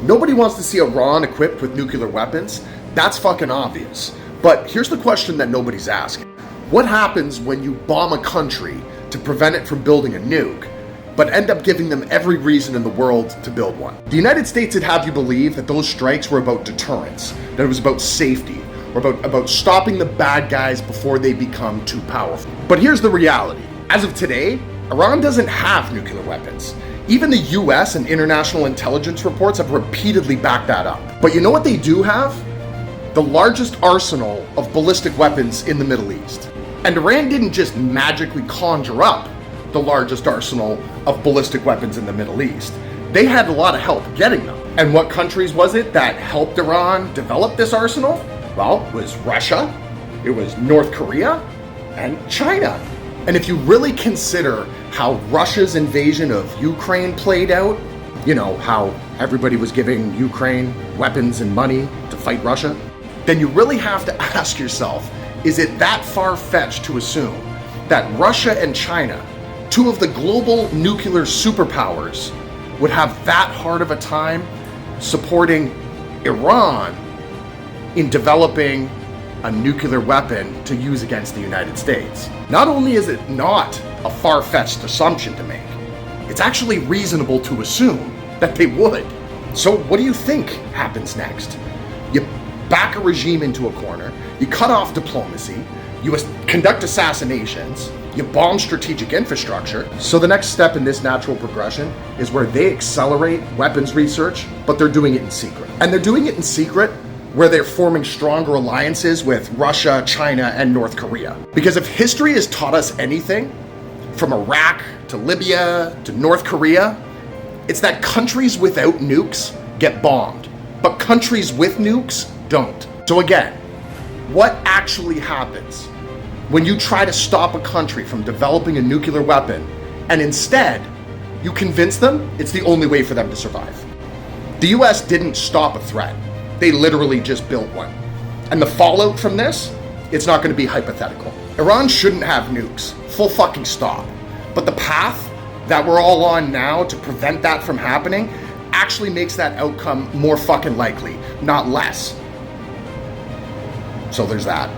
Nobody wants to see Iran equipped with nuclear weapons. That's fucking obvious. But here's the question that nobody's asking. What happens when you bomb a country to prevent it from building a nuke, but end up giving them every reason in the world to build one? The United States would have you believe that those strikes were about deterrence, that it was about safety, or about stopping the bad guys before they become too powerful. But here's the reality. As of today, Iran doesn't have nuclear weapons. Even the US and international intelligence reports have repeatedly backed that up. But you know what they do have? The largest arsenal of ballistic weapons in the Middle East. And Iran didn't just magically conjure up the largest arsenal of ballistic weapons in the Middle East. They had a lot of help getting them. And what countries was it that helped Iran develop this arsenal? Well, it was Russia, it was North Korea, and China. And if you really consider how Russia's invasion of Ukraine played out, you know, how everybody was giving Ukraine weapons and money to fight Russia, then you really have to ask yourself, is it that far-fetched to assume that Russia and China, two of the global nuclear superpowers, would have that hard of a time supporting Iran in developing a nuclear weapon to use against the United States? Not only is it not a far-fetched assumption to make, it's actually reasonable to assume that they would. So what do you think happens next? You back a regime into a corner, you cut off diplomacy, you conduct assassinations, you bomb strategic infrastructure. So the next step in this natural progression is where they accelerate weapons research, but they're doing it in secret. And they're doing it in secret where they're forming stronger alliances with Russia, China, and North Korea. Because if history has taught us anything, from Iraq to Libya to North Korea, it's that countries without nukes get bombed, but countries with nukes don't. So again, what actually happens when you try to stop a country from developing a nuclear weapon and instead you convince them it's the only way for them to survive? The US didn't stop a threat. They literally just built one. And the fallout from this, it's not going to be hypothetical. Iran shouldn't have nukes. Full fucking stop. But the path that we're all on now to prevent that from happening actually makes that outcome more fucking likely, not less. So there's that.